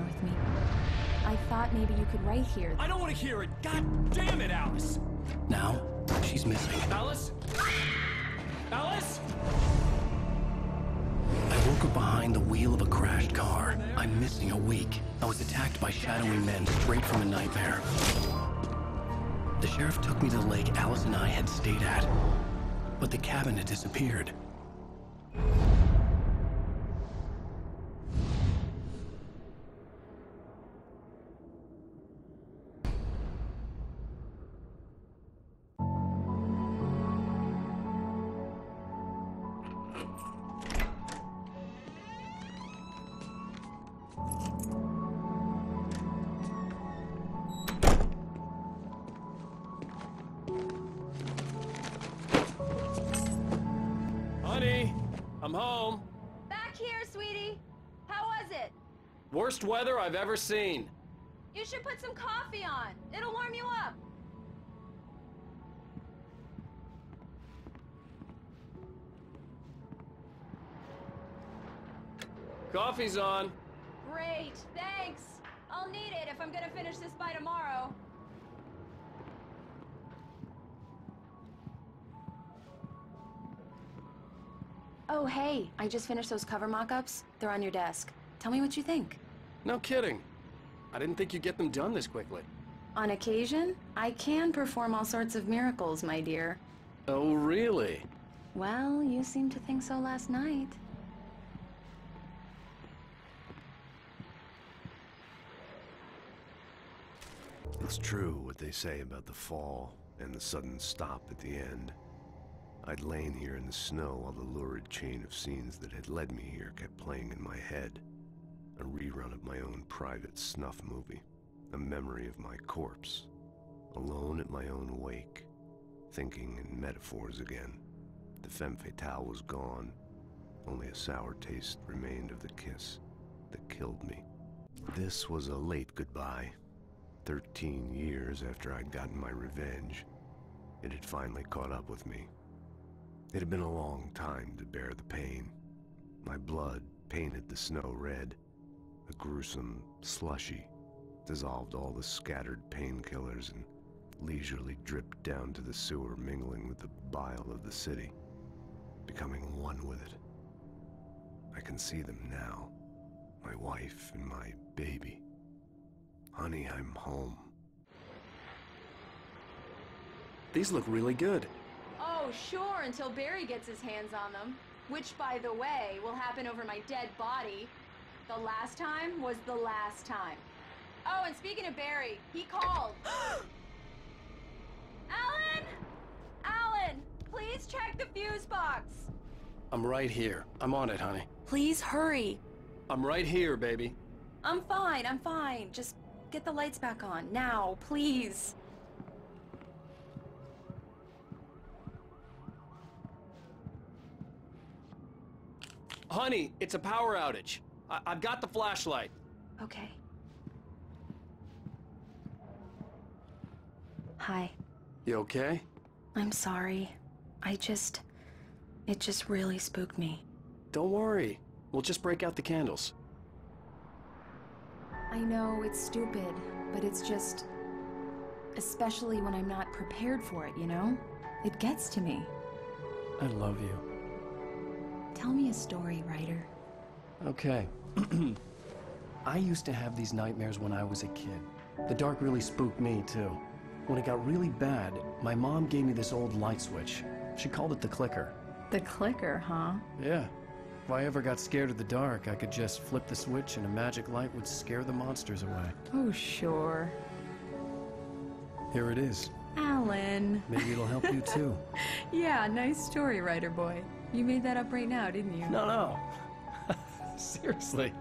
here with me. I thought maybe you could write here. I don't want to hear it! God damn it, Alice! Now, she's missing. Alice? Alice? I woke up behind the wheel of a crashed car. I'm missing a week. I was attacked by shadowy men straight from a nightmare. The sheriff took me to the lake Alice and I had stayed at, but the cabin had disappeared. Honey, I'm home. Back here, sweetie. How was it? Worst weather I've ever seen. You should put some coffee on. It'll warm you up. Coffee's on. Great, thanks. I'll need it if I'm gonna finish this by tomorrow. Oh, hey, I just finished those cover mock-ups. They're on your desk. Tell me what you think. No kidding. I didn't think you'd get them done this quickly. On occasion, I can perform all sorts of miracles, my dear. Oh, really? Well, you seemed to think so last night. It's true what they say about the fall and the sudden stop at the end. I'd lain here in the snow while the lurid chain of scenes that had led me here kept playing in my head. A rerun of my own private snuff movie. A memory of my corpse. Alone at my own wake. Thinking in metaphors again. The femme fatale was gone. Only a sour taste remained of the kiss that killed me. This was a late goodbye. 13 years after I'd gotten my revenge. It had finally caught up with me. It had been a long time to bear the pain. My blood painted the snow red. A gruesome slushy dissolved all the scattered painkillers and leisurely dripped down to the sewer, mingling with the bile of the city, becoming one with it. I can see them now, my wife and my baby. Honey, I'm home. These look really good. Oh, sure, until Barry gets his hands on them. Which, by the way, will happen over my dead body. The last time was the last time. Oh, and speaking of Barry, he called. Alan! Alan, please check the fuse box. I'm right here. I'm on it, honey. Please hurry. I'm right here, baby. I'm fine. Just get the lights back on, now, please. Honey, it's a power outage. I've got the flashlight. Okay. Hi. You okay? I'm sorry. It just really spooked me. Don't worry. We'll just break out the candles. I know it's stupid, but it's just... especially when I'm not prepared for it, you know? It gets to me. I love you. Tell me a story, writer. Okay. I used to have these nightmares when I was a kid. The dark really spooked me, too. When it got really bad, my mom gave me this old light switch. She called it the clicker. The clicker, huh? Yeah. If I ever got scared of the dark, I could just flip the switch and a magic light would scare the monsters away. Oh, sure. Here it is. Alan. Maybe it'll help you, too. Yeah, nice story, writer boy. You made that up right now, didn't you? No. Seriously.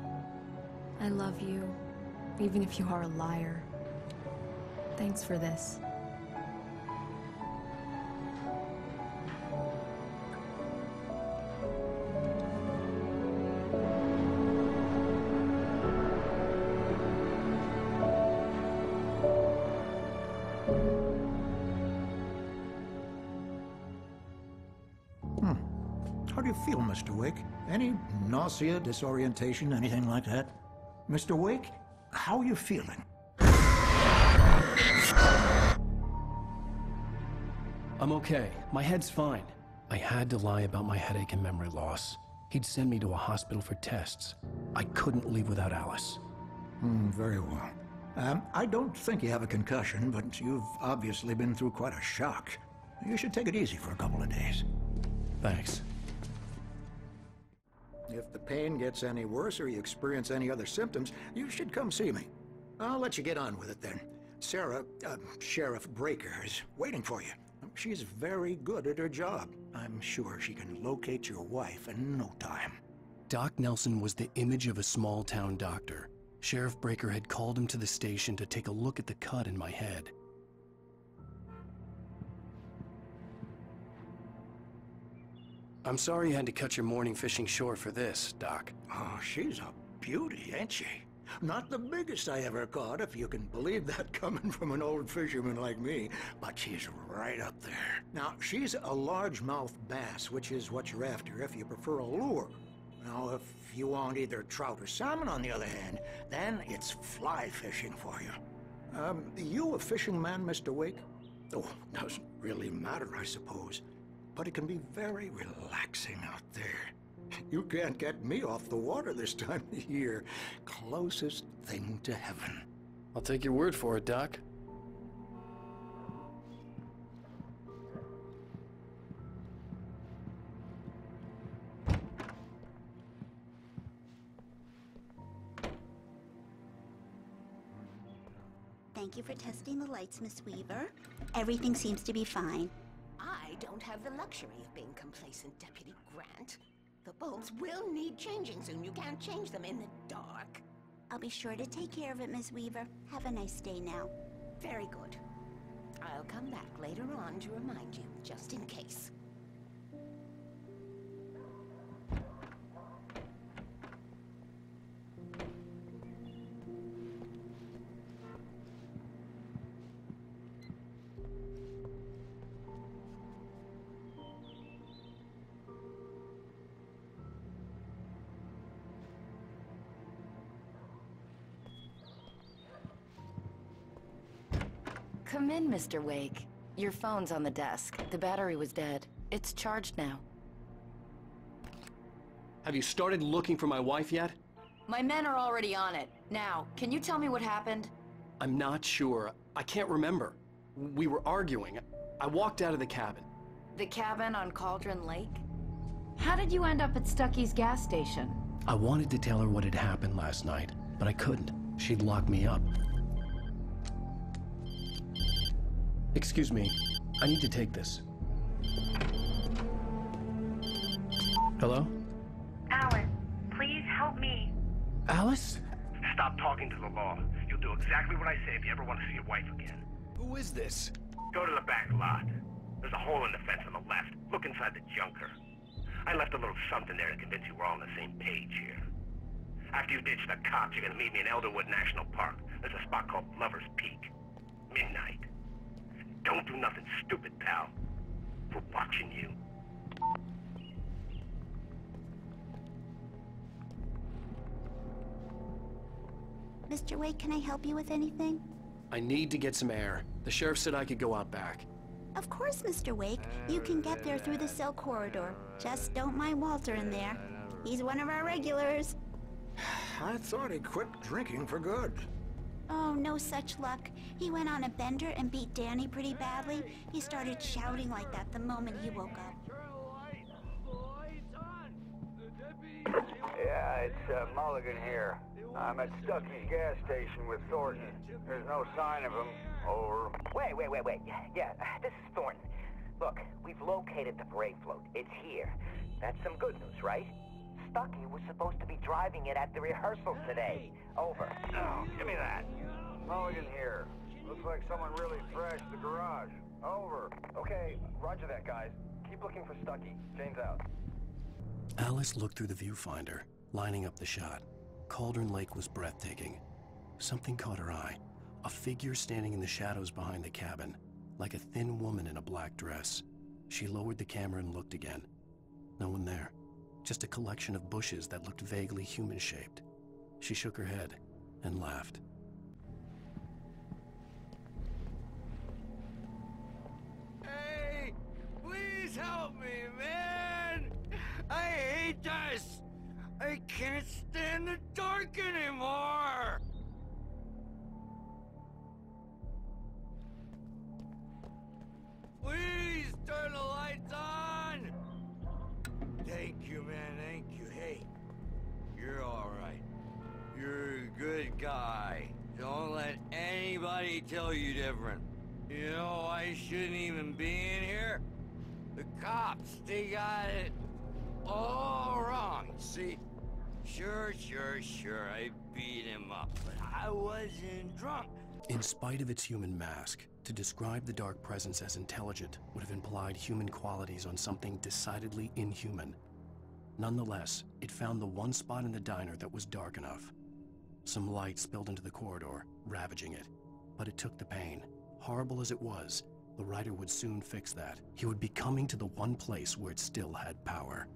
I love you, even if you are a liar. Thanks for this. How do you feel, Mr. Wake? Any nausea, disorientation, anything like that? Mr. Wake? how are you feeling? I'm okay. My head's fine. I had to lie about my headache and memory loss. He'd send me to a hospital for tests. I couldn't leave without Alice. Very well. I don't think you have a concussion, but you've obviously been through quite a shock. You should take it easy for a couple of days. Thanks. If the pain gets any worse or you experience any other symptoms, you should come see me. I'll let you get on with it then. Sarah, Sheriff Breaker, is waiting for you. She's very good at her job. I'm sure she can locate your wife in no time. Doc Nelson was the image of a small-town doctor. Sheriff Breaker had called him to the station to take a look at the cut in my head. I'm sorry you had to cut your morning fishing short for this, Doc. Oh, she's a beauty, ain't she? Not the biggest I ever caught, if you can believe that coming from an old fisherman like me, but she's right up there. Now, she's a largemouth bass, which is what you're after if you prefer a lure. Now, if you want either trout or salmon, on the other hand, then it's fly fishing for you. You a fishing man, Mr. Wake? Oh, doesn't really matter, I suppose. But it can be very relaxing out there. You can't get me off the water this time of year. Closest thing to heaven. I'll take your word for it, Doc. Thank you for testing the lights, Miss Weaver. Everything seems to be fine. I don't have the luxury of being complacent, Deputy Grant. The bulbs will need changing soon. You can't change them in the dark. I'll be sure to take care of it, Miss Weaver. Have a nice day now. Very good. I'll come back later on to remind you, just in case. Come in, Mr. Wake. Your phone's on the desk. The battery was dead. It's charged now. Have you started looking for my wife yet? My men are already on it. Now, can you tell me what happened? I'm not sure. I can't remember. We were arguing. I walked out of the cabin. The cabin on Cauldron Lake? How did you end up at Stucky's gas station? I wanted to tell her what had happened last night, but I couldn't. She'd lock me up. Excuse me. I need to take this. Hello? Alice, please help me. Alice? Stop talking to the law. You'll do exactly what I say if you ever want to see your wife again. Who is this? Go to the back lot. There's a hole in the fence on the left. Look inside the junker. I left a little something there to convince you we're all on the same page here. After you ditch the cops, you're gonna meet me in Elderwood National Park. There's a spot called Lover's Peak. Midnight. Don't do nothing stupid, pal. We're watching you. Mr. Wake, can I help you with anything? I need to get some air. The sheriff said I could go out back. Of course, Mr. Wake. You can get there through the cell corridor. Just don't mind Walter in there. He's one of our regulars. I thought he quit drinking for good. Oh, no such luck. He went on a bender and beat Danny pretty badly. He started shouting like that the moment he woke up. Yeah, it's Mulligan here. I'm at Stucky's gas station with Thornton. There's no sign of him. Over. Wait. Yeah, this is Thornton. Look, we've located the parade float. It's here. That's some good news, right? Stucky was supposed to be driving it at the rehearsal today. Over. Oh, give me that. Mulligan here. Looks like someone really thrashed the garage. Over. Okay, roger that, guys. Keep looking for Stucky. Jane's out. Alice looked through the viewfinder, lining up the shot. Cauldron Lake was breathtaking. Something caught her eye. A figure standing in the shadows behind the cabin, like a thin woman in a black dress. She lowered the camera and looked again. No one there. Just a collection of bushes that looked vaguely human-shaped. She shook her head. and laughed. Hey! Please help me, man! I hate this! I can't stand the dark anymore! Please turn the lights on! Thank you, man, thank you. Hey, you're alright. You're a good guy. Don't let anybody tell you different. You know, I shouldn't even be in here. The cops, they got it all wrong. See, sure, I beat him up, but I wasn't drunk. In spite of its human mask, to describe the dark presence as intelligent would have implied human qualities on something decidedly inhuman. Nonetheless, it found the one spot in the diner that was dark enough. Some light spilled into the corridor, ravaging it. But it took the pain. Horrible as it was, the writer would soon fix that. He would be coming to the one place where it still had power.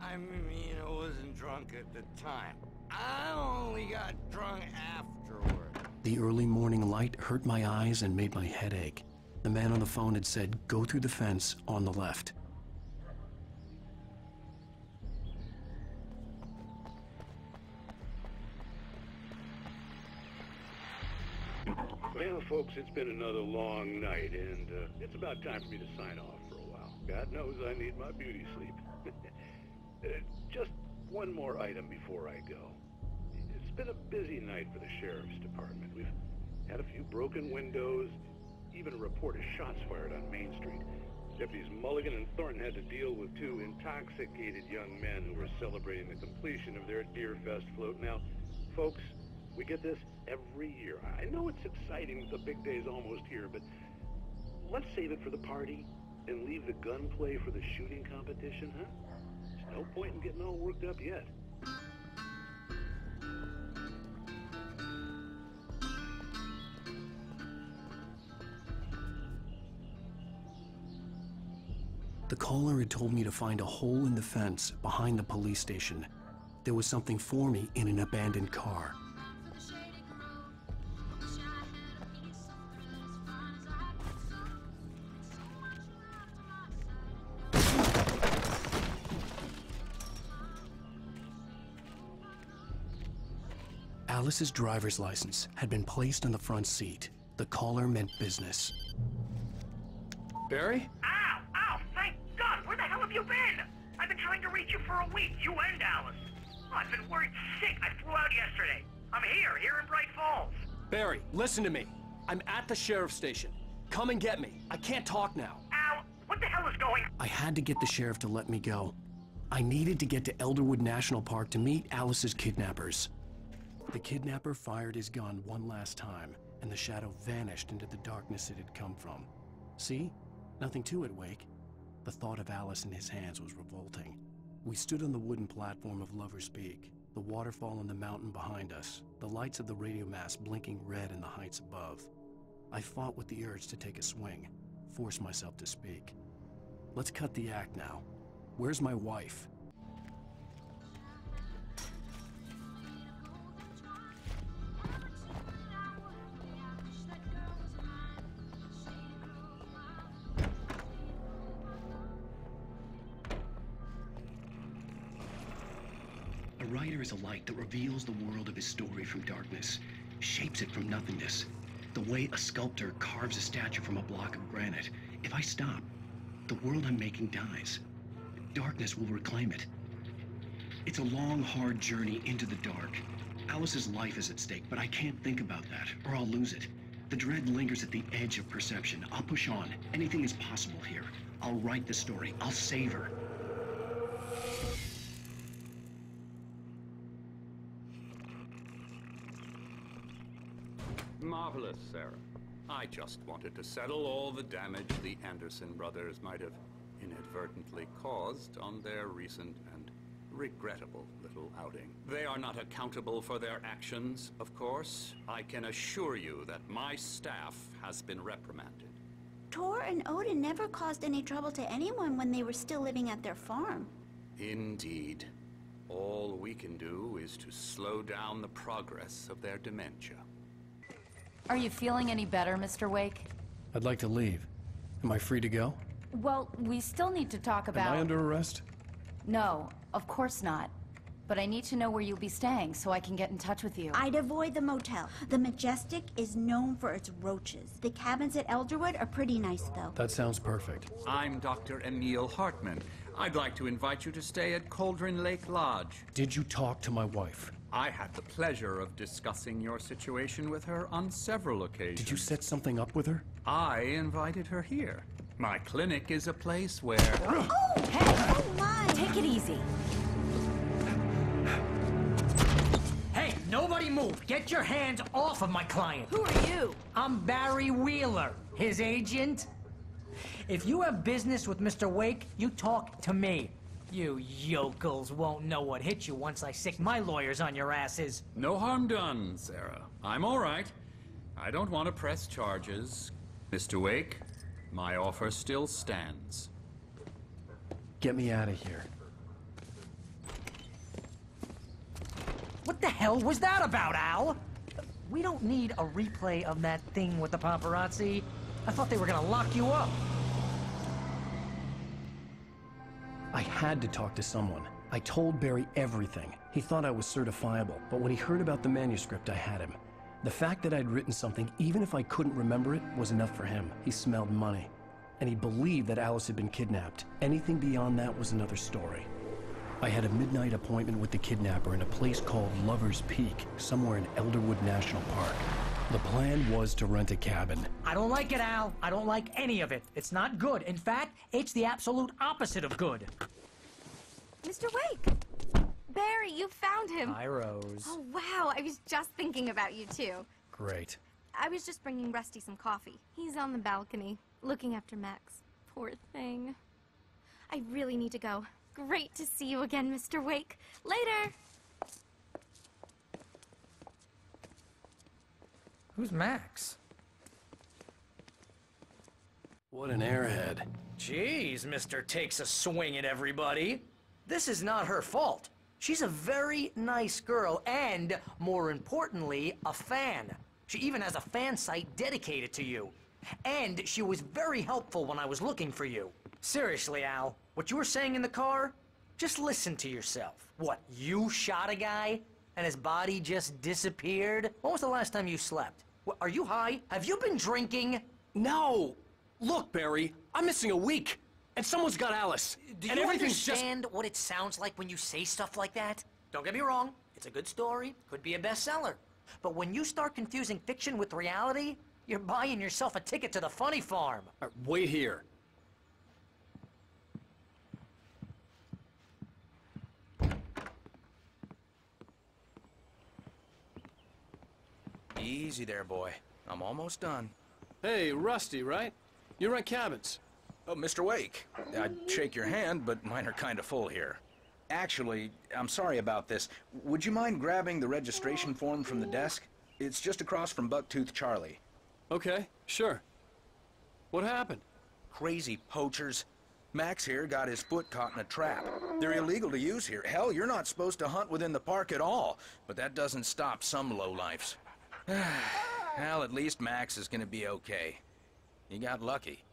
I mean, I wasn't drunk at the time. I only got drunk afterward. The early morning light hurt my eyes and made my head ache. The man on the phone had said, "Go through the fence on the left." Well, folks, it's been another long night, and it's about time for me to sign off for a while. God knows I need my beauty sleep. Just one more item before I go. It's been a busy night for the Sheriff's Department. We've had a few broken windows, even a report of shots fired on Main Street. Deputies Mulligan and Thornton had to deal with two intoxicated young men who were celebrating the completion of their Deer Fest float. Now, folks, we get this every year. I know it's exciting that the big day's almost here, but let's save it for the party and leave the gunplay for the shooting competition, huh? There's no point in getting all worked up yet. The caller had told me to find a hole in the fence behind the police station. There was something for me in an abandoned car. Alice's driver's license had been placed on the front seat. The caller meant business. Barry? Ow! Ow! Thank God! Where the hell have you been? I've been trying to reach you for a week, you and Alice. Oh, I've been worried sick. I flew out yesterday. I'm here in Bright Falls. Barry, listen to me. I'm at the sheriff's station. Come and get me. I can't talk now. Ow! What the hell is going on? I had to get the sheriff to let me go. I needed to get to Elderwood National Park to meet Alice's kidnappers. The kidnapper fired his gun one last time, and the shadow vanished into the darkness it had come from. See? Nothing to it, Wake. The thought of Alice in his hands was revolting. We stood on the wooden platform of Lover's Peak, the waterfall on the mountain behind us, the lights of the radio mast blinking red in the heights above. I fought with the urge to take a swing, force myself to speak. Let's cut the act now. Where's my wife? A writer is a light that reveals the world of his story from darkness, shapes it from nothingness. The way a sculptor carves a statue from a block of granite. If I stop, the world I'm making dies. Darkness will reclaim it. It's a long, hard journey into the dark. Alice's life is at stake, but I can't think about that, or I'll lose it. The dread lingers at the edge of perception. I'll push on. Anything is possible here. I'll write the story. I'll save her. Marvelous, Sarah. I just wanted to settle all the damage the Anderson brothers might have inadvertently caused on their recent and regrettable little outing. They are not accountable for their actions, of course. I can assure you that my staff has been reprimanded. Tor and Odin never caused any trouble to anyone when they were still living at their farm. Indeed. All we can do is to slow down the progress of their dementia. Are you feeling any better, Mr. Wake? I'd like to leave. Am I free to go? Well, we still need to talk about... Am I under arrest? No, of course not. But I need to know where you'll be staying so I can get in touch with you. I'd avoid the motel. The Majestic is known for its roaches. The cabins at Elderwood are pretty nice, though. That sounds perfect. I'm Dr. Emil Hartman. I'd like to invite you to stay at Cauldron Lake Lodge. Did you talk to my wife? I had the pleasure of discussing your situation with her on several occasions. Did you set something up with her? I invited her here. My clinic is a place where... Oh, hey! Oh, my! Take it easy. Hey, nobody move! Get your hands off of my client! Who are you? I'm Barry Wheeler, his agent. If you have business with Mr. Wake, you talk to me. You yokels won't know what hit you once I sick my lawyers on your asses. No harm done, Sarah. I'm all right. I don't want to press charges. Mr. Wake, my offer still stands. Get me out of here. What the hell was that about, Al? We don't need a replay of that thing with the paparazzi. I thought they were gonna lock you up. I had to talk to someone. I told Barry everything. He thought I was certifiable, but when he heard about the manuscript, I had him. The fact that I'd written something, even if I couldn't remember it, was enough for him. He smelled money. And he believed that Alice had been kidnapped. Anything beyond that was another story. I had a midnight appointment with the kidnapper in a place called Lover's Peak, somewhere in Elderwood National Park. The plan was to rent a cabin. I don't like it, Al. I don't like any of it. It's not good. In fact, it's the absolute opposite of good. Mr. Wake! Barry, you found him! Hi, Rose. Oh, wow. I was just thinking about you, too. Great. I was just bringing Rusty some coffee. He's on the balcony, looking after Max. Poor thing. I really need to go. Great to see you again, Mr. Wake. Later! Who's Max? What an airhead. Jeez, Mr. Takes a swing at everybody. This is not her fault. She's a very nice girl and, more importantly, a fan. She even has a fan site dedicated to you. And she was very helpful when I was looking for you. Seriously, Al, what you were saying in the car? Just listen to yourself. What, you shot a guy and his body just disappeared? When was the last time you slept? What, are you high? Have you been drinking? No! Look, Barry, I'm missing a week, and someone's got Alice. Do and you everything's understand what it sounds like when you say stuff like that? Don't get me wrong, it's a good story, could be a bestseller. But when you start confusing fiction with reality, you're buying yourself a ticket to the funny farm. Wait here. Easy there, boy. I'm almost done. Hey, Rusty, right? You rent cabins. Oh, Mr. Wake. I'd shake your hand, but mine are kind of full here. Actually, I'm sorry about this. Would you mind grabbing the registration form from the desk? It's just across from Bucktooth Charlie. Okay, sure. What happened? Crazy poachers. Max here got his foot caught in a trap. They're illegal to use here. Hell, you're not supposed to hunt within the park at all. But that doesn't stop some lowlifes. Well, at least Max is gonna be okay. He got lucky.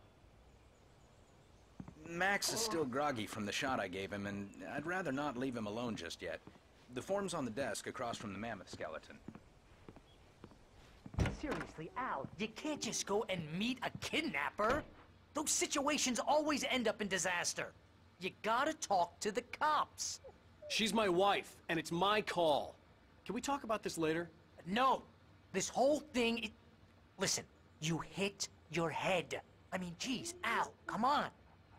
Max is still groggy from the shot I gave him, and I'd rather not leave him alone just yet. The form's on the desk across from the mammoth skeleton. Seriously, Al, you can't just go and meet a kidnapper. Those situations always end up in disaster. You gotta talk to the cops. She's my wife, and it's my call. Can we talk about this later? No. This whole thing, listen, you hit your head. I mean, geez, Al, come on.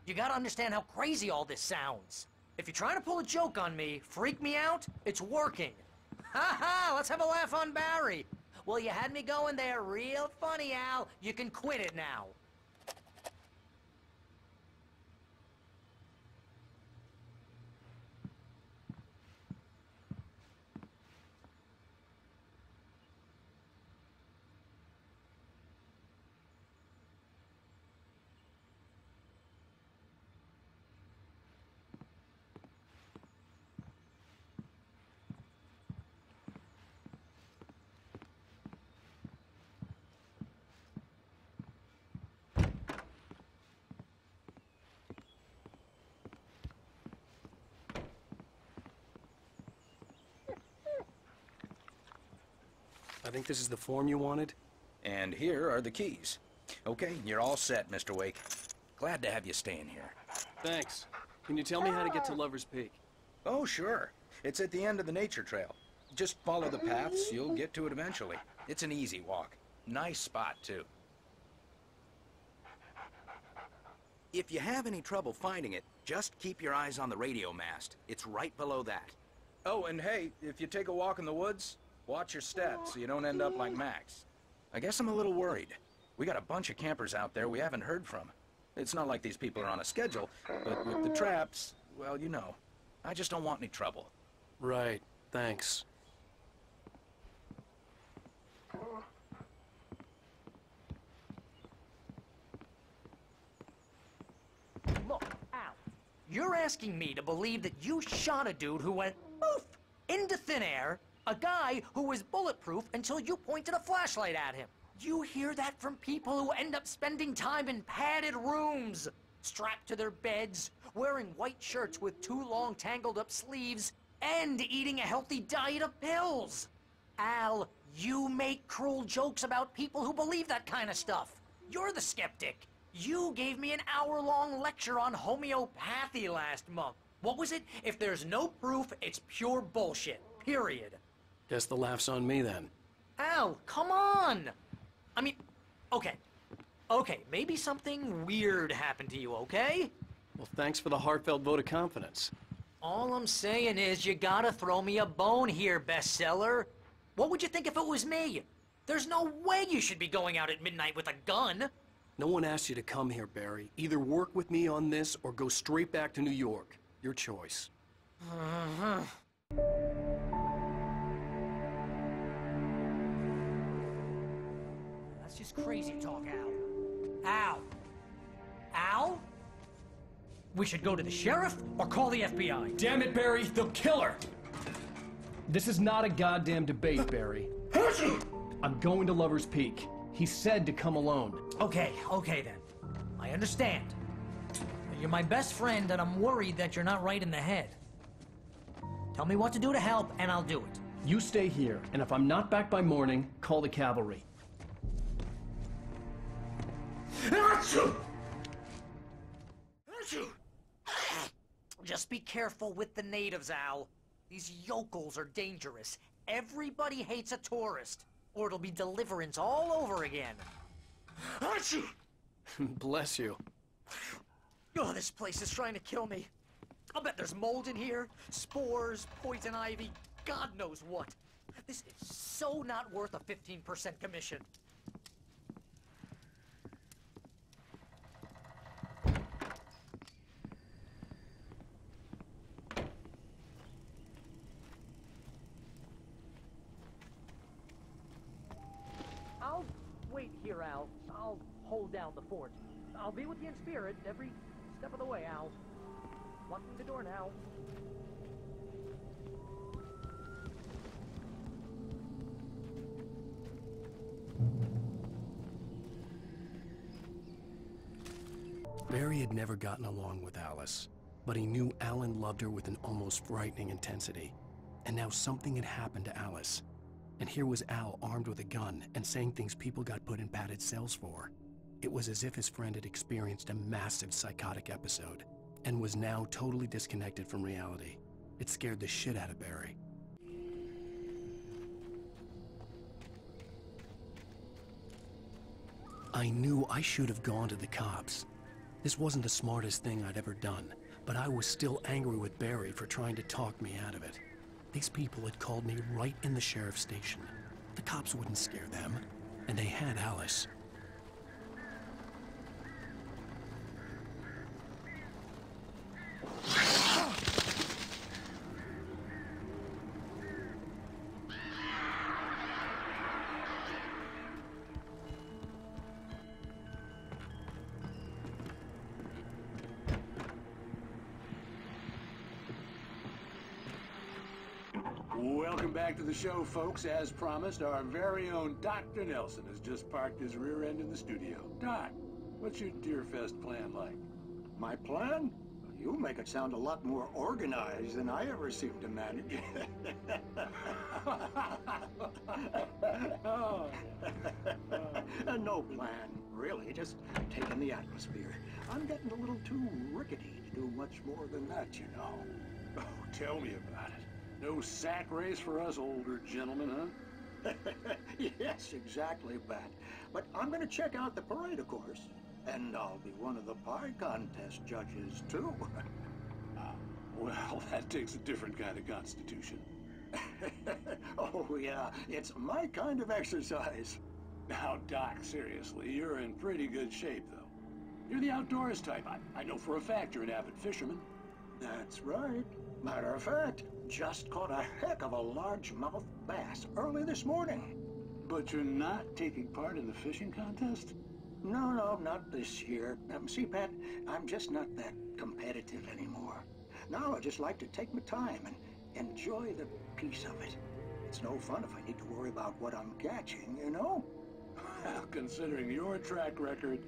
You gotta understand how crazy all this sounds. If you're trying to pull a joke on me, freak me out, it's working. Ha ha, let's have a laugh on Barry. Well, you had me going there real funny, Al. You can quit it now. I think this is the form you wanted. And here are the keys. Okay, you're all set, Mr. Wake. Glad to have you staying here. Thanks. Can you tell me how to get to Lover's Peak? Oh, sure. It's at the end of the nature trail. Just follow the paths, you'll get to it eventually. It's an easy walk. Nice spot, too. If you have any trouble finding it, just keep your eyes on the radio mast. It's right below that. Oh, and hey, if you take a walk in the woods, watch your steps so you don't end up like Max. I guess I'm a little worried. We got a bunch of campers out there we haven't heard from. It's not like these people are on a schedule, but with the traps, well, you know. I just don't want any trouble. Right. Thanks. Look, Al, you're asking me to believe that you shot a dude who went poof into thin air, a guy who was bulletproof until you pointed a flashlight at him. You hear that from people who end up spending time in padded rooms, strapped to their beds, wearing white shirts with too long tangled up sleeves, and eating a healthy diet of pills. Al, you make cruel jokes about people who believe that kind of stuff. You're the skeptic. You gave me an hour-long lecture on homeopathy last month. What was it? If there's no proof, it's pure bullshit. Period. Guess the laugh's on me then. Al, come on! I mean, okay. Okay, maybe something weird happened to you, okay? Well, thanks for the heartfelt vote of confidence. All I'm saying is you gotta throw me a bone here, bestseller. What would you think if it was me? There's no way you should be going out at midnight with a gun. No one asked you to come here, Barry. Either work with me on this or go straight back to New York. Your choice. That's just crazy talk, Al. Al? Al? We should go to the sheriff or call the FBI. Damn it, Barry, they'll kill her! This is not a goddamn debate, Barry. I'm going to Lover's Peak. He said to come alone. Okay then. I understand. You're my best friend, and I'm worried that you're not right in the head. Tell me what to do to help, and I'll do it. You stay here, and if I'm not back by morning, call the cavalry. Just be careful with the natives, Al. These yokels are dangerous. Everybody hates a tourist, or it'll be Deliverance all over again. Bless you. Oh, this place is trying to kill me. I'll bet there's mold in here, spores, poison ivy, God knows what. This is so not worth a 15% commission. I'll wait here, Al. I'll hold down the fort. I'll be with you in spirit every step of the way, Al. Locking the door now. Barry had never gotten along with Alice, but he knew Alan loved her with an almost frightening intensity. And now something had happened to Alice. And here was Al armed with a gun and saying things people got put in padded cells for. It was as if his friend had experienced a massive psychotic episode and was now totally disconnected from reality. It scared the shit out of Barry. I knew I should have gone to the cops. This wasn't the smartest thing I'd ever done, but I was still angry with Barry for trying to talk me out of it. These people had called me right in the sheriff's station. The cops wouldn't scare them, and they had Alice. Welcome back to the show, folks. As promised, our very own Dr. Nelson has just parked his rear end in the studio. Doc, what's your Deerfest plan like? My plan? You make it sound a lot more organized than I ever seem to manage. No plan, really, just taking the atmosphere. I'm getting a little too rickety to do much more than that, you know. Oh, tell me about it. No sack race for us older gentlemen, huh? Yes, exactly, Pat. But I'm going to check out the parade, of course. And I'll be one of the pie contest judges, too. Well, that takes a different kind of constitution. Oh, yeah. It's my kind of exercise. Now, Doc, seriously, you're in pretty good shape, though. You're the outdoors type. I know for a fact you're an avid fisherman. That's right. Matter of fact, just caught a heck of a largemouth bass early this morning. But you're not taking part in the fishing contest? No, not this year. See, Pat, I'm just not that competitive anymore. Now I just like to take my time and enjoy the peace of it. It's no fun if I need to worry about what I'm catching, you know? Well, considering your track record,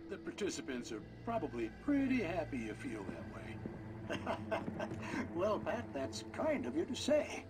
the participants are probably pretty happy you feel that way. Well, Pat, that's kind of you to say.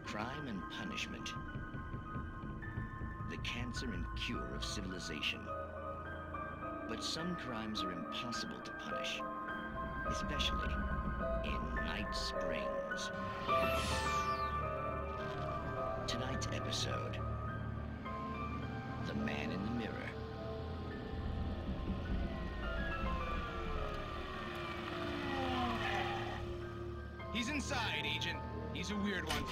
Crime and punishment. The cancer and cure of civilization. But some crimes are impossible to punish, especially in Night Springs. Tonight's episode, The Man in the Mirror. He's inside, Agent. He's a weird one.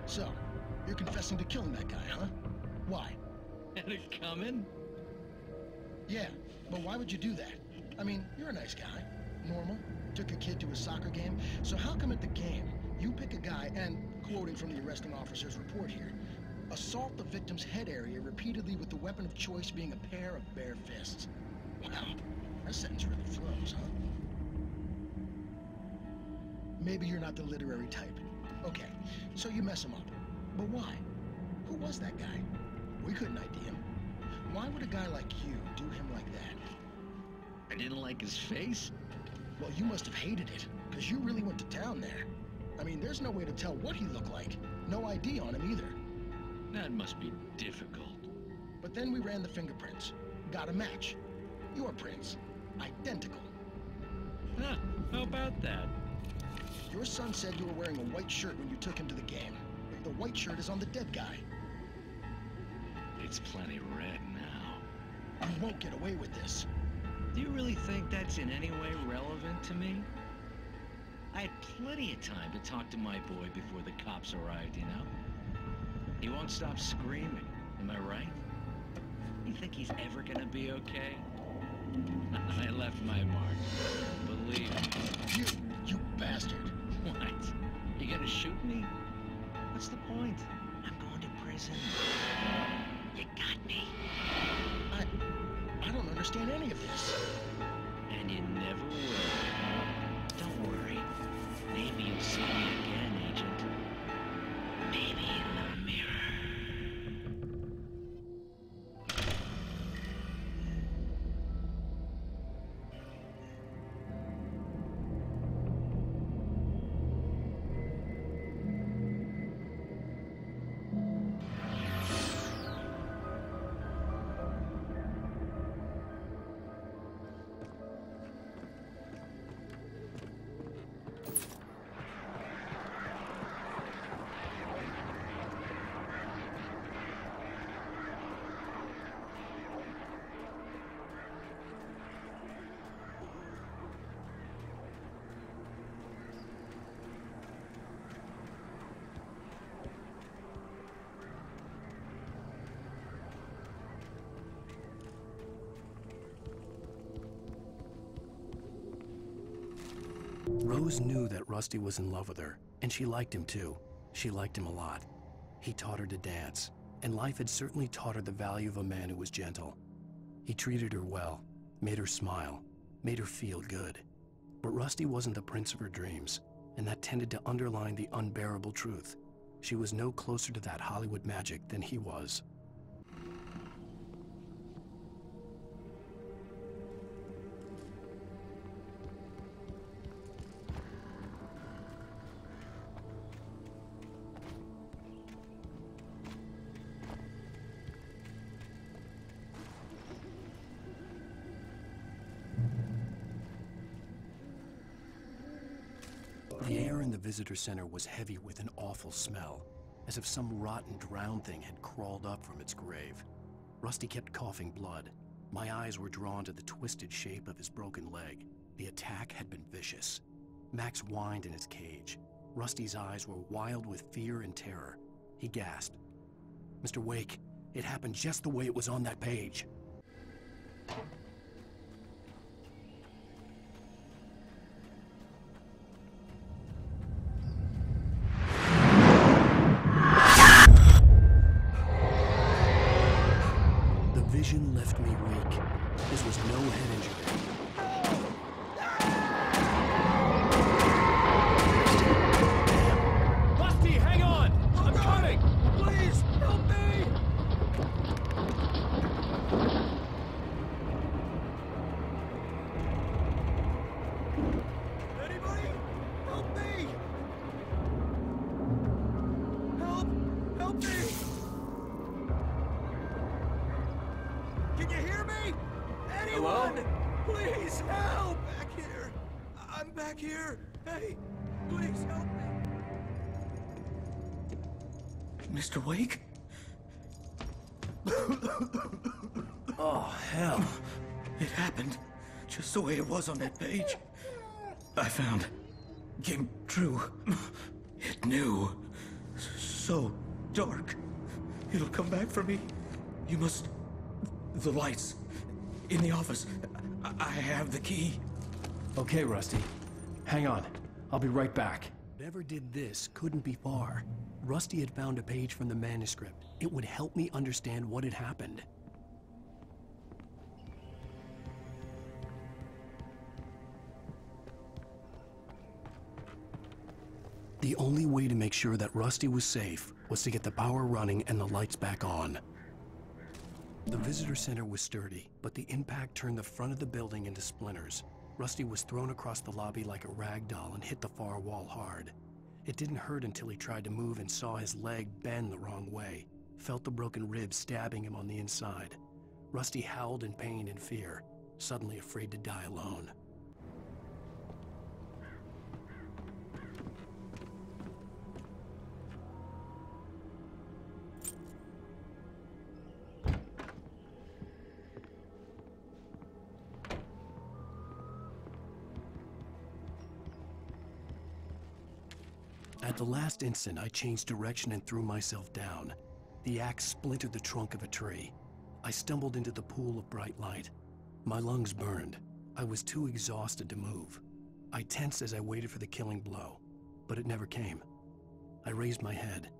So, you're confessing to killing that guy, huh? Why? Had it coming? Yeah, but why would you do that? I mean, you're a nice guy. Normal. Took a kid to a soccer game. So how come at the game, you pick a guy and, quoting from the arresting officer's report here, assault the victim's head area repeatedly with the weapon of choice being a pair of bare fists? Wow, that sentence really flows, huh? Maybe you're not the literary type. Okay, so you mess him up. But why? Who was that guy? We couldn't ID him. Why would a guy like you do him like that? I didn't like his face? Well, you must have hated it, because you really went to town there. I mean, there's no way to tell what he looked like. No ID on him either. That must be difficult. But then we ran the fingerprints. Got a match. Your prints. Identical. Huh, how about that? Your son said you were wearing a white shirt when you took him to the game. The white shirt is on the dead guy. It's plenty red now. You won't get away with this. Do you really think that's in any way relevant to me? I had plenty of time to talk to my boy before the cops arrived, you know? He won't stop screaming, am I right? You think he's ever gonna be okay? I left my mark. Believe me. You bastard. What? You gonna shoot me? What's the point? I'm going to prison. You got me. I don't understand any of this. And you never will. Don't worry. Maybe you'll see me again, Agent. Maybe in the mirror. Rose knew that Rusty was in love with her, and she liked him too. She liked him a lot. He taught her to dance, and life had certainly taught her the value of a man who was gentle. He treated her well, made her smile, made her feel good. But Rusty wasn't the prince of her dreams, and that tended to underline the unbearable truth. She was no closer to that Hollywood magic than he was. The air in the visitor center was heavy with an awful smell, as if some rotten drowned thing had crawled up from its grave. Rusty kept coughing blood. My eyes were drawn to the twisted shape of his broken leg. The attack had been vicious. Max whined in his cage. Rusty's eyes were wild with fear and terror. He gasped. "Mr. Wake, it happened just the way it was on that page." Vision left me weak. This was no head injury. Rusty, hang on! I'm coming! Please, help me! Anybody? Help me! Help me! Can you hear me? Anyone? Hello? Please help! Back here! I'm back here! Hey, please help me! Mr. Wake? Oh, hell. It happened just the way it was on that page. I found. Came true. It knew. So dark. It'll come back for me. You must... The lights. In the office. I have the key. Okay, Rusty. Hang on. I'll be right back. Whoever did this couldn't be far. Rusty had found a page from the manuscript. It would help me understand what had happened. The only way to make sure that Rusty was safe was to get the power running and the lights back on. The visitor center was sturdy, but the impact turned the front of the building into splinters. Rusty was thrown across the lobby like a rag doll and hit the far wall hard. It didn't hurt until he tried to move and saw his leg bend the wrong way, felt the broken ribs stabbing him on the inside. Rusty howled in pain and fear, suddenly afraid to die alone. At the last instant, I changed direction and threw myself down. The axe splintered the trunk of a tree. I stumbled into the pool of bright light. My lungs burned. I was too exhausted to move. I tensed as I waited for the killing blow, but it never came. I raised my head.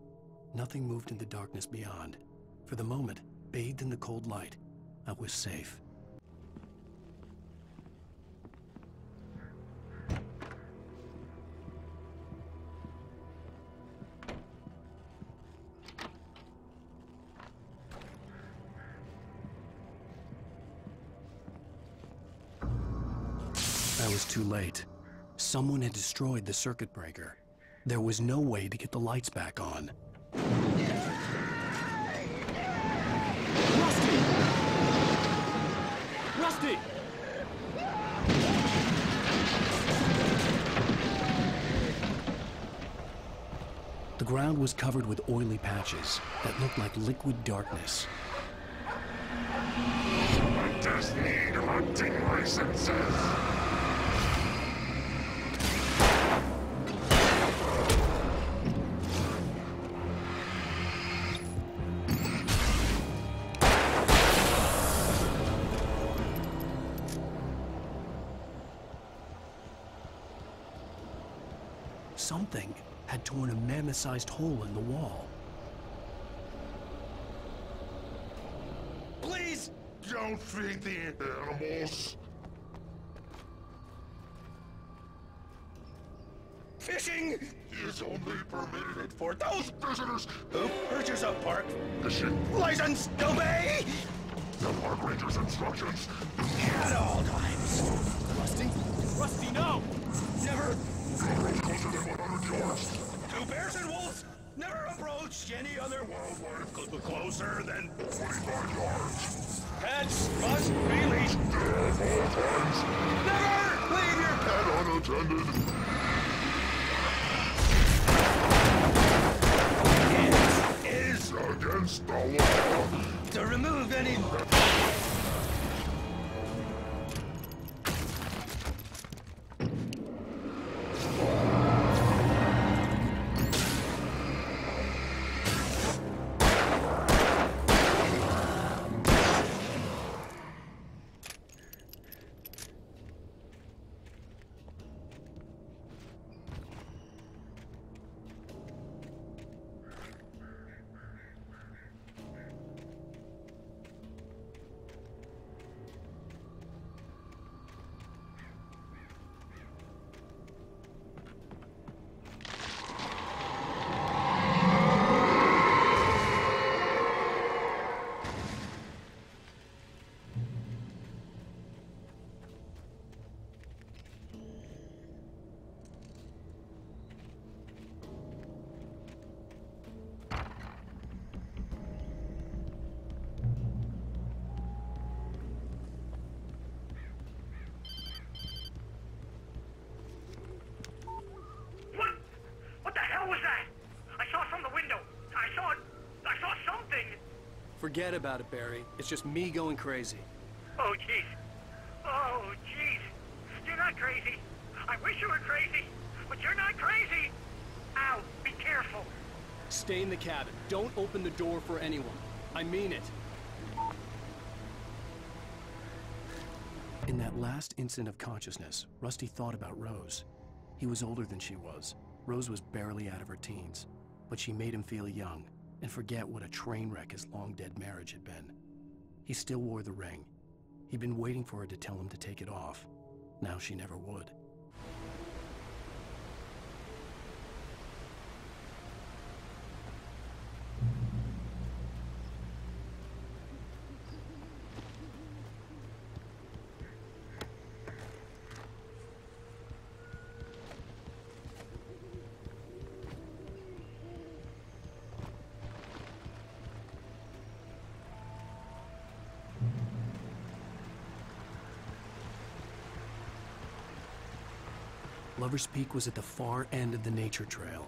Nothing moved in the darkness beyond. For the moment, bathed in the cold light, I was safe. I was too late. Someone had destroyed the circuit breaker. There was no way to get the lights back on. Rusty! Rusty! The ground was covered with oily patches that looked like liquid darkness. I just need hunting licenses. Something had torn a mammoth-sized hole in the wall. Please! Don't feed the animals. Fishing is only permitted for those visitors who purchase a park fishing license. Obey the park ranger's instructions at all times. Rusty? Rusty, no! Never. Approach closer than 100 yards. To bears and wolves, never approach any other wildlife closer than 45 yards. Pets must be leashed. At all times. Never leave your Pet unattended. It is against the law to remove any... Forget about it, Barry. It's just me going crazy. Oh, jeez. Oh, jeez. You're not crazy. I wish you were crazy, but you're not crazy. Ow, be careful. Stay in the cabin. Don't open the door for anyone. I mean it. In that last instant of consciousness, Rusty thought about Rose. He was older than she was. Rose was barely out of her teens, but she made him feel young and forget what a train wreck his long-dead marriage had been. He still wore the ring. He'd been waiting for her to tell him to take it off. Now she never would. Lover's Peak was at the far end of the nature trail.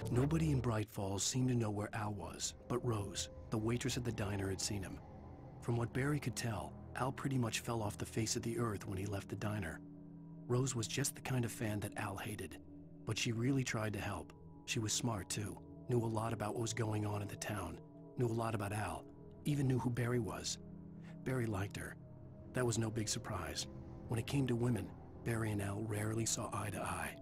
Nobody in Bright Falls seemed to know where Al was, but Rose, the waitress at the diner, had seen him. From what Barry could tell, Al pretty much fell off the face of the earth when he left the diner. Rose was just the kind of fan that Al hated, but she really tried to help. She was smart too, knew a lot about what was going on in the town, knew a lot about Al, even knew who Barry was. Barry liked her. That was no big surprise. When it came to women, Barry and Al rarely saw eye to eye.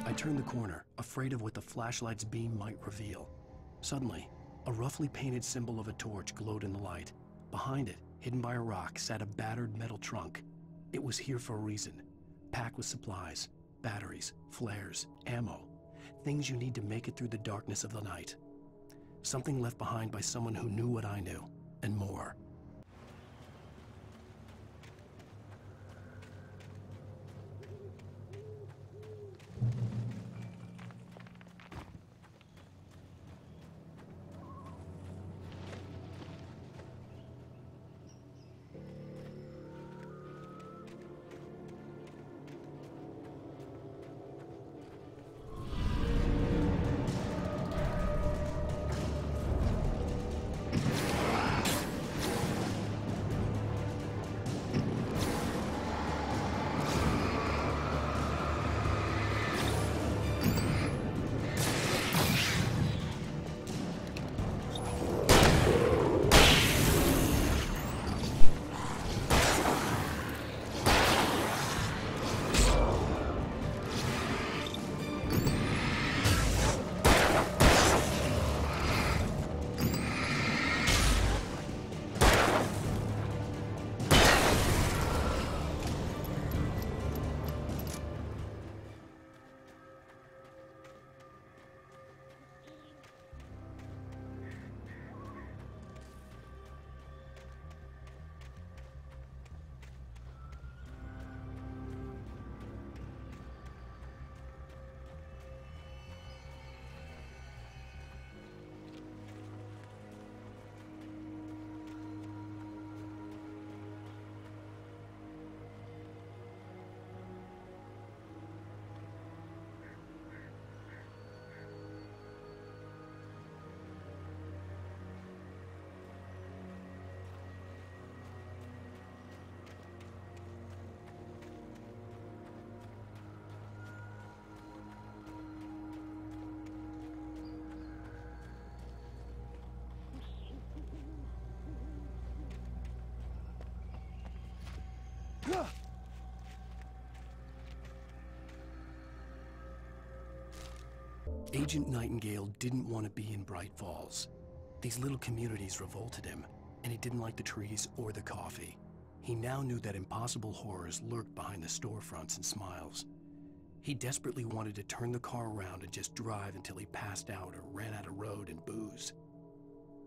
I turned the corner, afraid of what the flashlight's beam might reveal. Suddenly, a roughly painted symbol of a torch glowed in the light. Behind it, hidden by a rock, sat a battered metal trunk. It was here for a reason, packed with supplies, batteries, flares, ammo, things you need to make it through the darkness of the night. Something left behind by someone who knew what I knew, and more. Agent Nightingale didn't want to be in Bright Falls. These little communities revolted him, and he didn't like the trees or the coffee. He now knew that impossible horrors lurked behind the storefronts and smiles. He desperately wanted to turn the car around and just drive until he passed out or ran out of road and booze.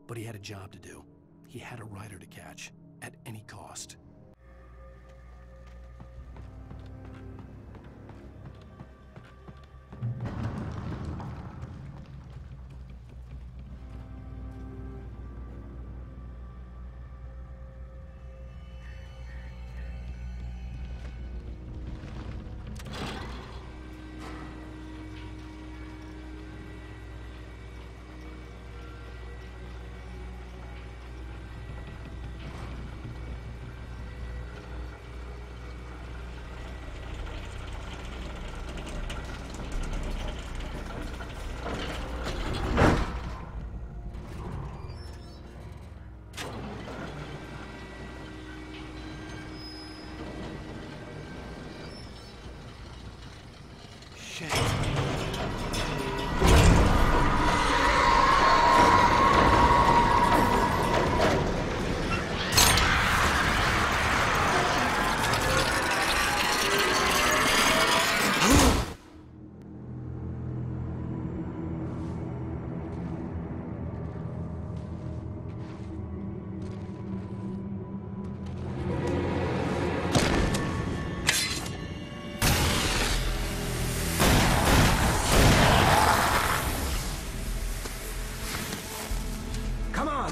But he had a job to do. He had a rider to catch, at any cost.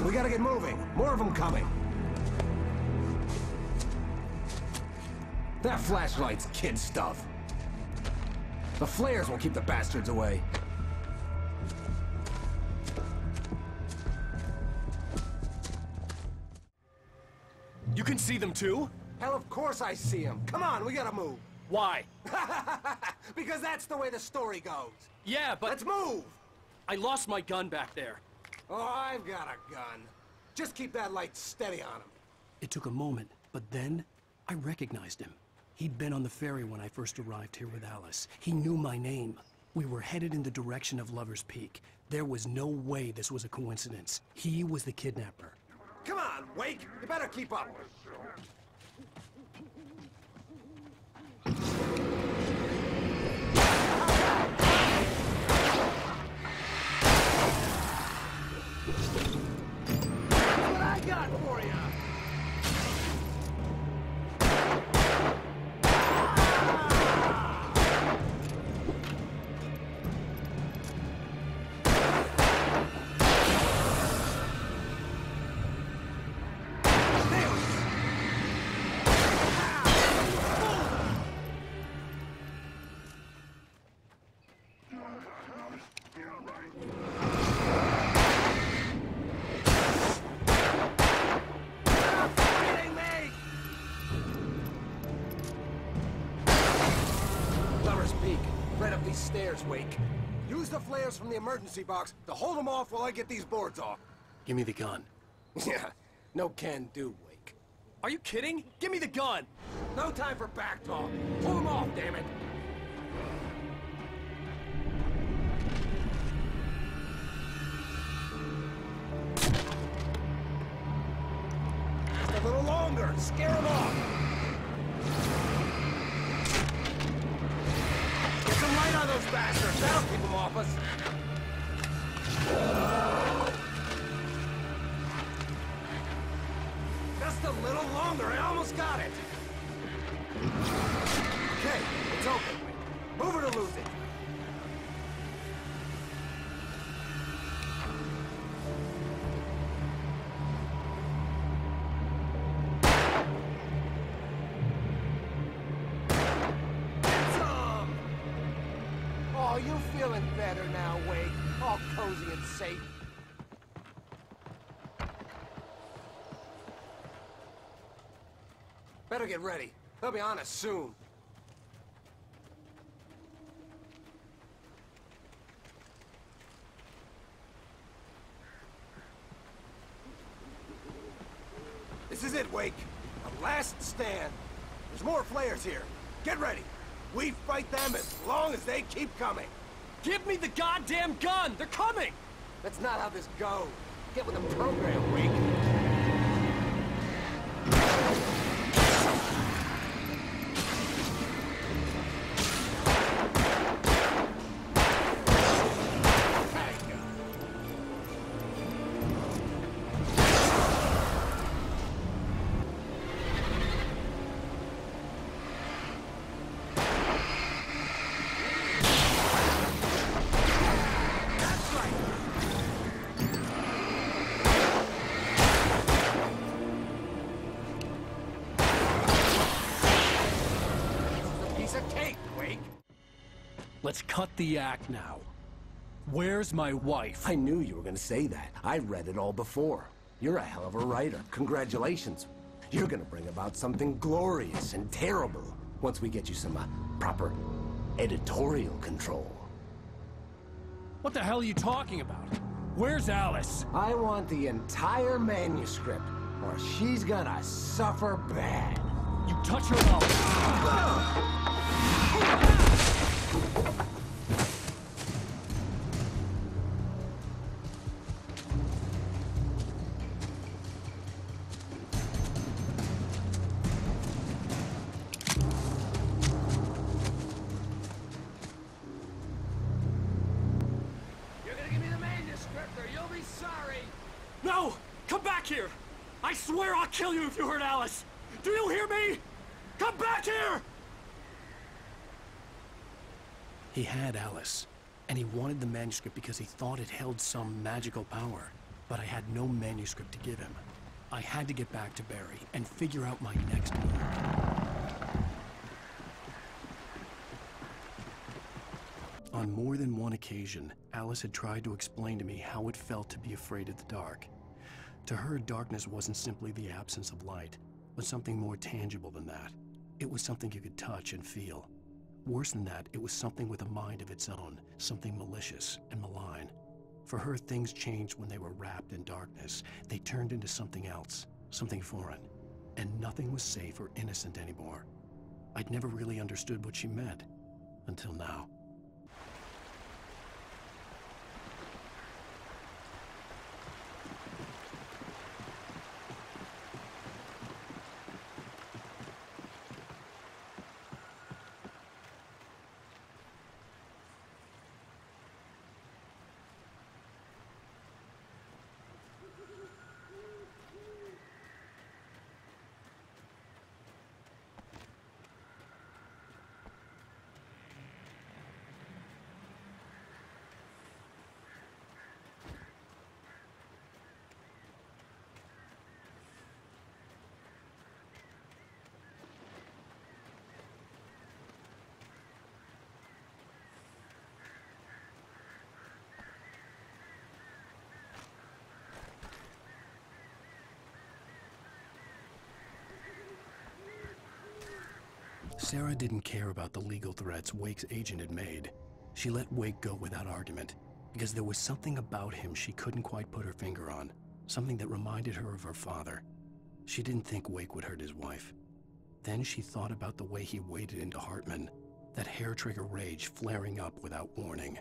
We gotta get moving. More of them coming. That flashlight's kid stuff. The flares will keep the bastards away. You can see them too? Hell, of course I see them. Come on, we gotta move. Why? Because that's the way the story goes. Yeah, but... Let's move! I lost my gun back there. Oh, I've got a gun. Just keep that light steady on him. It took a moment, but then I recognized him. He'd been on the ferry when I first arrived here with Alice. He knew my name. We were headed in the direction of Lover's Peak. There was no way this was a coincidence. He was the kidnapper. Come on, Wake! You better keep up. What I got for you? Right up these stairs, Wake. Use the flares from the emergency box to hold them off while I get these boards off. Give me the gun. Yeah, no can do, Wake. Are you kidding? Give me the gun! No time for back talk. Pull them off, damn it. Just a little longer. Scare them off. Get some light on those bastards. That'll keep them off us. Just a little longer. I almost got it. Okay, it's open. Move it or lose it. Oh, you feeling better now, Wake? All cozy and safe. Better get ready. They'll be on us soon. This is it, Wake. A last stand. There's more flares here. Get ready. We fight them as long as they keep coming. Give me the goddamn gun! They're coming! That's not how this goes. Get with the program, Wake. Let's cut the act now. Where's my wife? I knew you were gonna say that. I read it all before. You're a hell of a writer. Congratulations. You're gonna bring about something glorious and terrible once we get you some proper editorial control. What the hell are you talking about? Where's Alice? I want the entire manuscript, or she's gonna suffer bad. You touch her up. No! Come back here! I swear I'll kill you if you hurt Alice! Do you hear me? Come back here! He had Alice, and he wanted the manuscript because he thought it held some magical power. But I had no manuscript to give him. I had to get back to Barry and figure out my next move. On more than one occasion, Alice had tried to explain to me how it felt to be afraid of the dark. To her, darkness wasn't simply the absence of light, but something more tangible than that. It was something you could touch and feel. Worse than that, it was something with a mind of its own, something malicious and malign. For her, things changed when they were wrapped in darkness. They turned into something else, something foreign, and nothing was safe or innocent anymore. I'd never really understood what she meant, until now. Sarah didn't care about the legal threats Wake's agent had made. She let Wake go without argument, because there was something about him she couldn't quite put her finger on, something that reminded her of her father. She didn't think Wake would hurt his wife. Then she thought about the way he waded into Hartman, that hair-trigger rage flaring up without warning.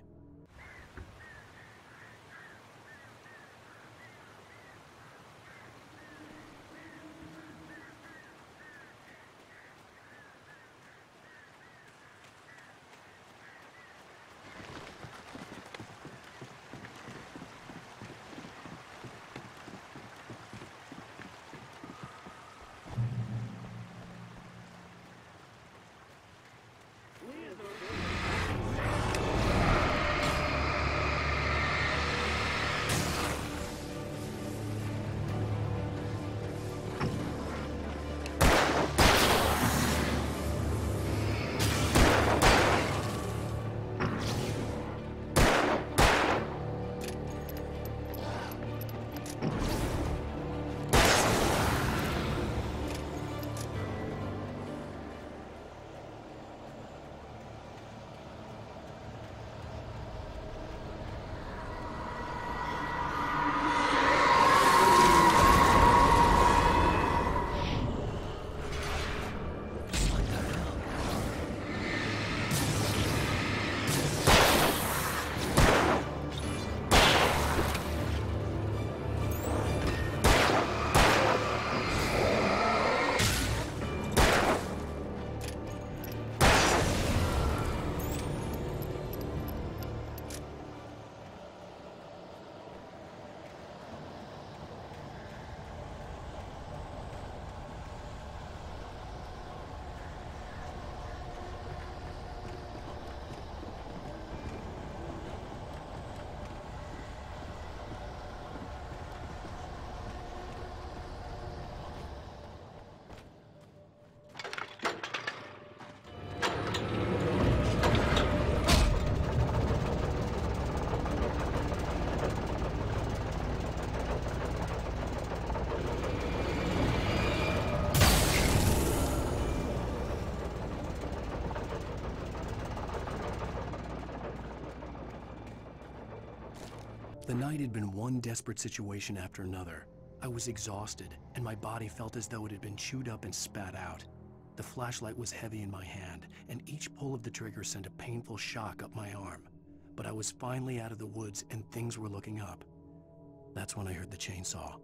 The night had been one desperate situation after another. I was exhausted, and my body felt as though it had been chewed up and spat out. The flashlight was heavy in my hand, and each pull of the trigger sent a painful shock up my arm. But I was finally out of the woods, and things were looking up. That's when I heard the chainsaw.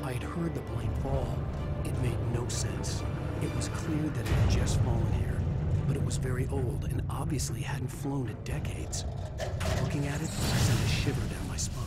I had heard the plane fall. It made no sense. It was clear that it had just fallen here, but it was very old and obviously hadn't flown in decades. Looking at it, I sent a shiver down my spine.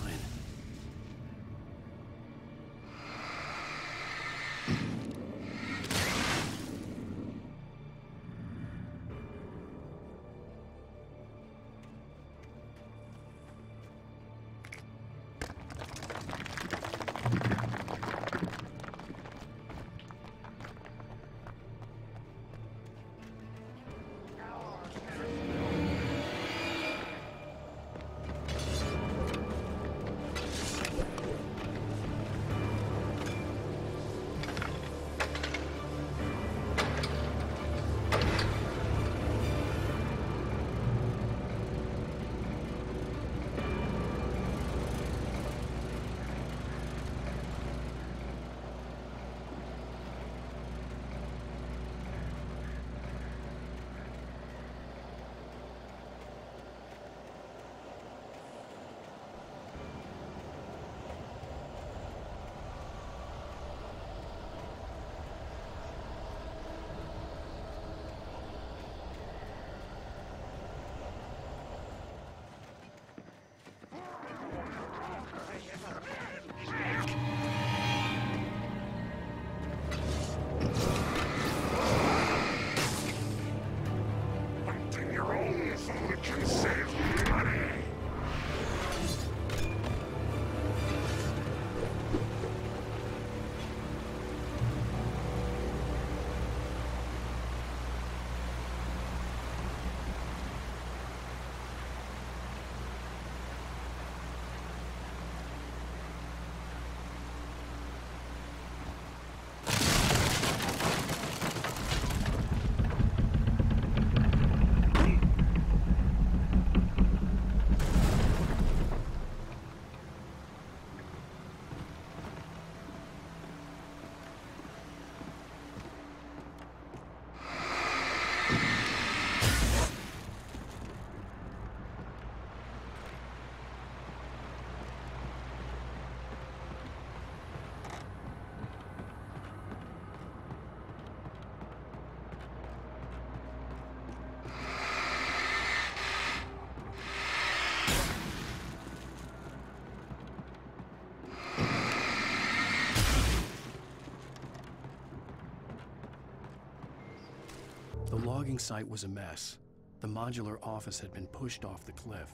The logging site was a mess. The modular office had been pushed off the cliff.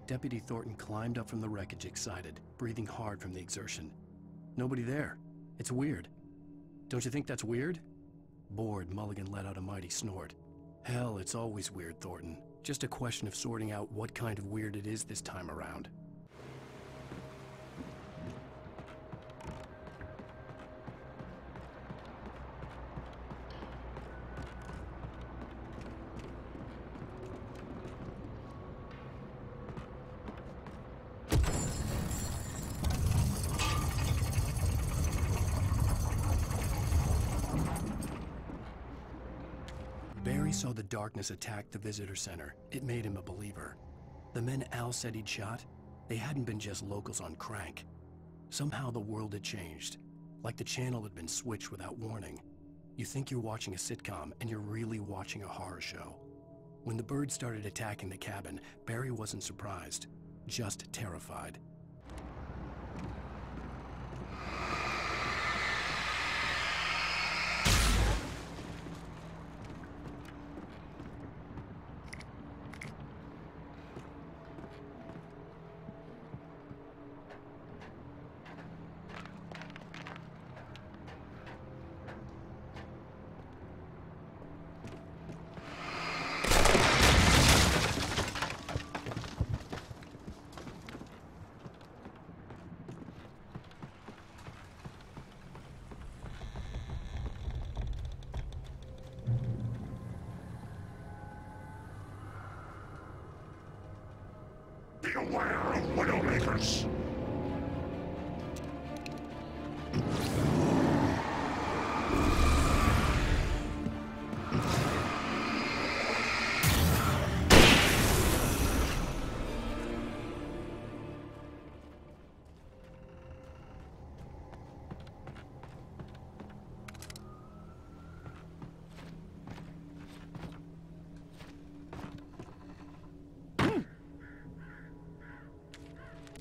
Deputy Thornton climbed up from the wreckage excited, breathing hard from the exertion. Nobody there. It's weird. Don't you think that's weird? Bored, Mulligan let out a mighty snort. Hell, it's always weird, Thornton. Just a question of sorting out what kind of weird it is this time around. Barry saw the darkness attack the visitor center. It made him a believer. The men Al said he'd shot, they hadn't been just locals on crank. Somehow the world had changed, like the channel had been switched without warning. You think you're watching a sitcom, and you're really watching a horror show. When the birds started attacking the cabin, Barry wasn't surprised, just terrified. Beware of Widowmakers.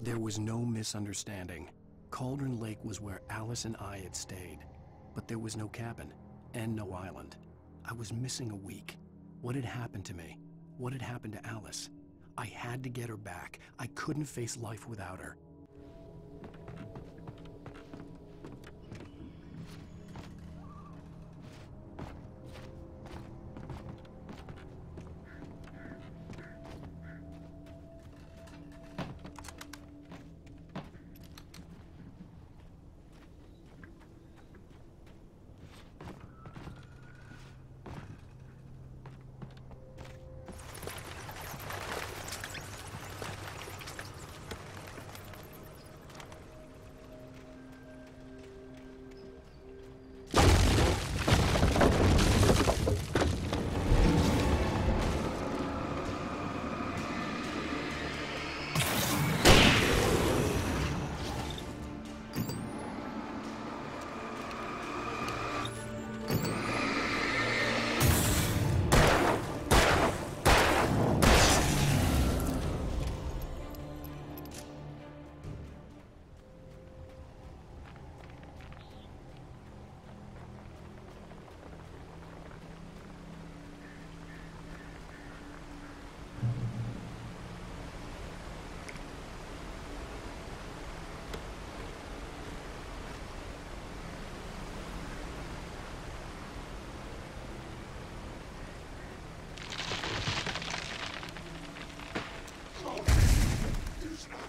There was no misunderstanding. Cauldron Lake was where Alice and I had stayed, but there was no cabin and no island. I was missing a week. What had happened to me? What had happened to Alice? I had to get her back. I couldn't face life without her.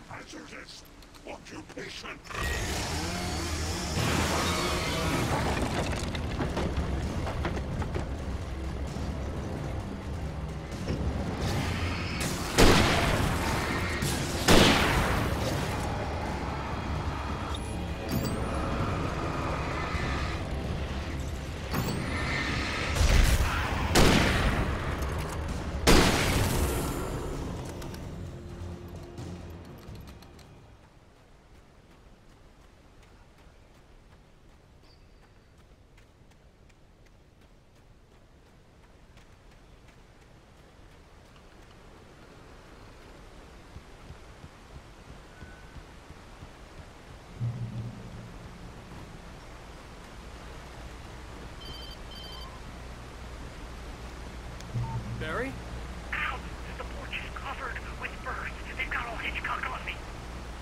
Hazardous occupation. Barry? Ow! The porch is covered with birds. They've got all Hitchcock on me.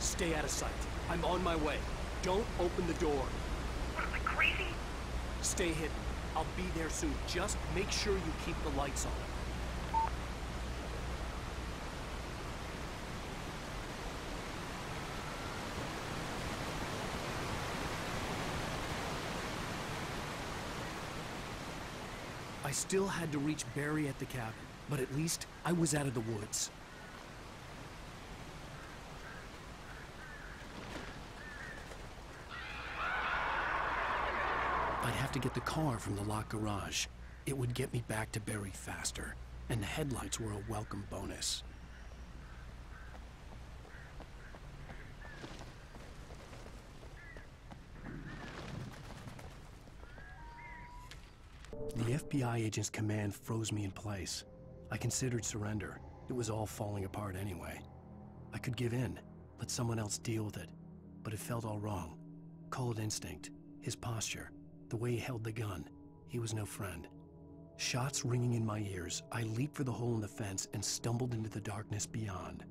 Stay out of sight. I'm on my way. Don't open the door. What, am I crazy? Stay hidden. I'll be there soon. Just make sure you keep the lights on. I still had to reach Barry at the cabin, but at least I was out of the woods. I'd have to get the car from the locked garage. It would get me back to Barry faster, and the headlights were a welcome bonus. The FBI agent's command froze me in place. I considered surrender. It was all falling apart anyway. I could give in, let someone else deal with it. But it felt all wrong. Call it instinct, his posture, the way he held the gun. He was no friend. Shots ringing in my ears, I leaped for the hole in the fence and stumbled into the darkness beyond.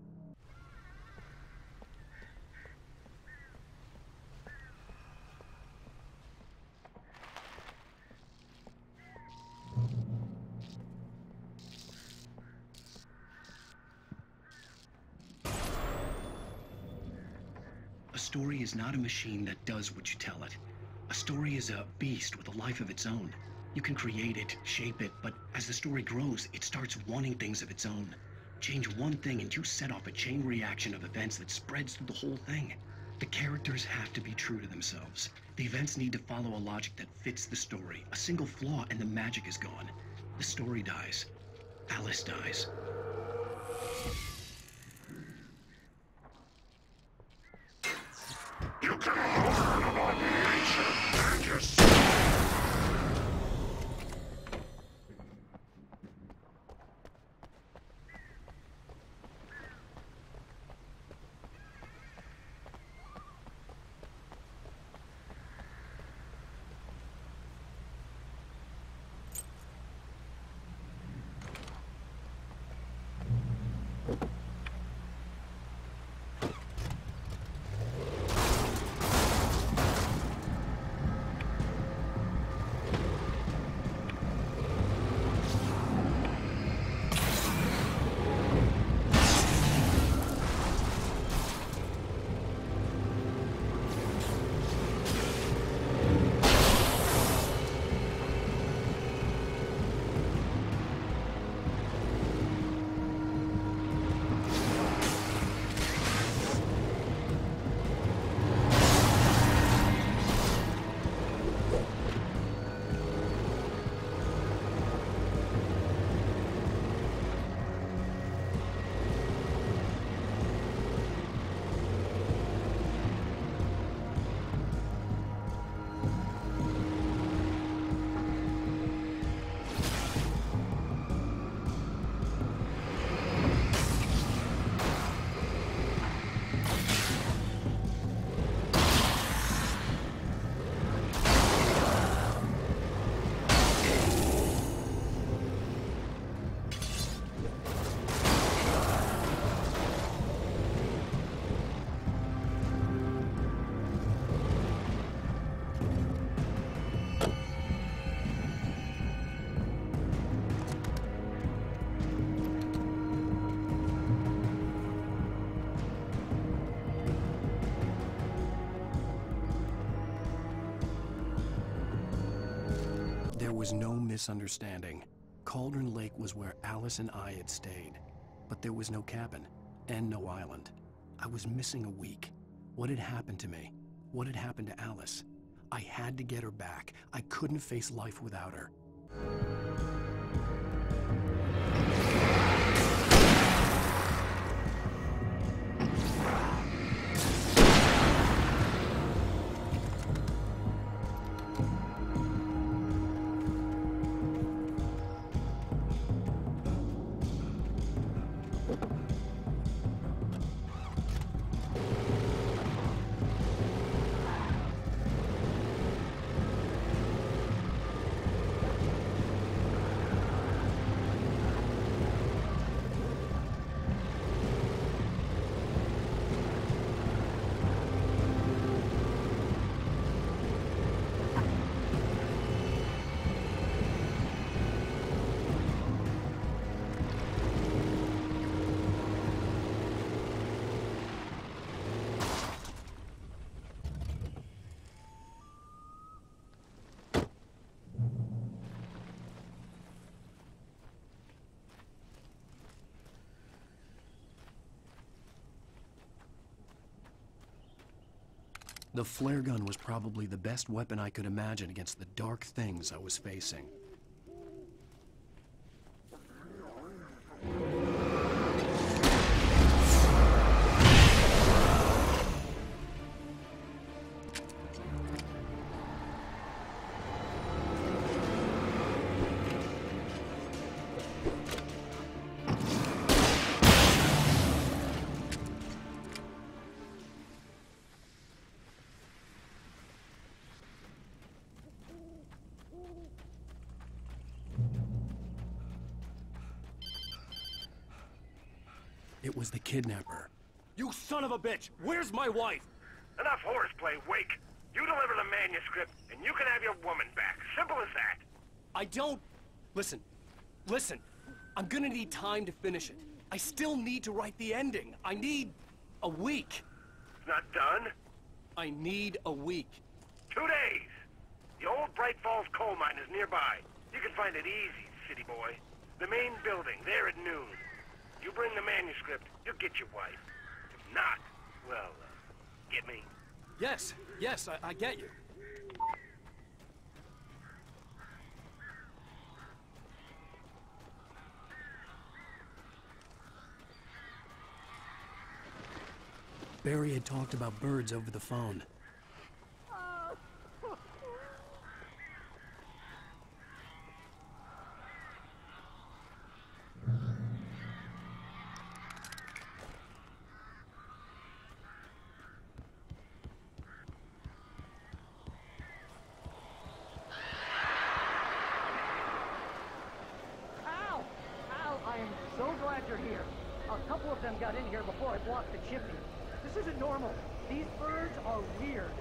A story is not a machine that does what you tell it. A story is a beast with a life of its own. You can create it, shape it, but as the story grows, it starts wanting things of its own. Change one thing and you set off a chain reaction of events that spreads through the whole thing. The characters have to be true to themselves. The events need to follow a logic that fits the story. A single flaw and the magic is gone. The story dies. Alice dies. You can learn about nature and yourself. There was no misunderstanding. Cauldron Lake was where Alice and I had stayed. But there was no cabin, and no island. I was missing a week. What had happened to me? What had happened to Alice? I had to get her back. I couldn't face life without her. The flare gun was probably the best weapon I could imagine against the dark things I was facing. It was the kidnapper. You son of a bitch! Where's my wife? Enough horseplay, Wake. You deliver the manuscript, and you can have your woman back. Simple as that. I don't... Listen. I'm gonna need time to finish it. I still need to write the ending. I need a week. It's not done? I need a week. 2 days. The old Bright Falls coal mine is nearby. You can find it easy, city boy. The main building, there at noon. You bring the manuscript, you'll get your wife. If not, well, get me? Yes, I get you. Barry had talked about birds over the phone. So glad you're here. A couple of them got in here before I blocked the chimney. This isn't normal. These birds are weird.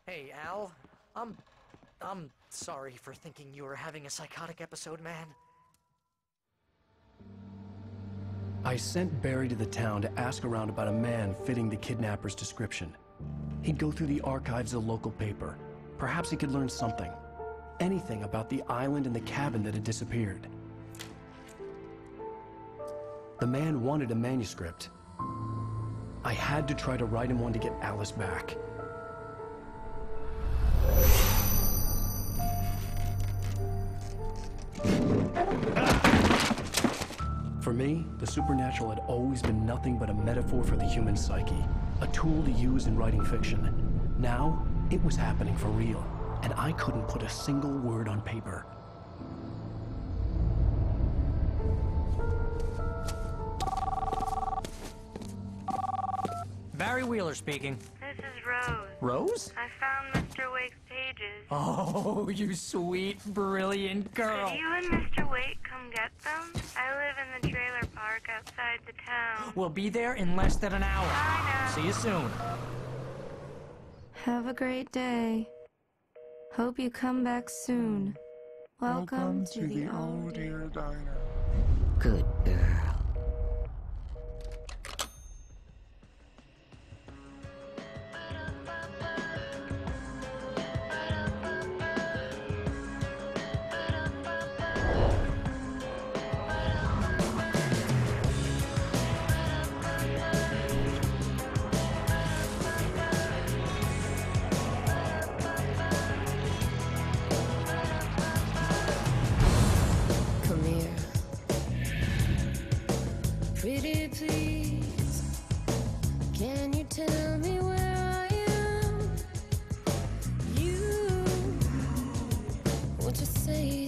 Hey, Al. I'm sorry for thinking you were having a psychotic episode, man. I sent Barry to the town to ask around about a man fitting the kidnapper's description. He'd go through the archives of the local paper. Perhaps he could learn something. Anything about the island and the cabin that had disappeared. The man wanted a manuscript. I had to try to write him one to get Alice back. For me, the supernatural had always been nothing but a metaphor for the human psyche, a tool to use in writing fiction. Now, it was happening for real, and I couldn't put a single word on paper. Barry Wheeler speaking. This is Rose. Rose? I found Mr. Wake's pages. Oh, you sweet, brilliant girl. Could you and Mr. Wake come get them? I live in the trailer park outside the town. We'll be there in less than an hour. I know. See you soon. Have a great day. Hope you come back soon. Welcome to the Oh Dear Diner. Good girl. Pretty please, can you tell me where I am? You, what you say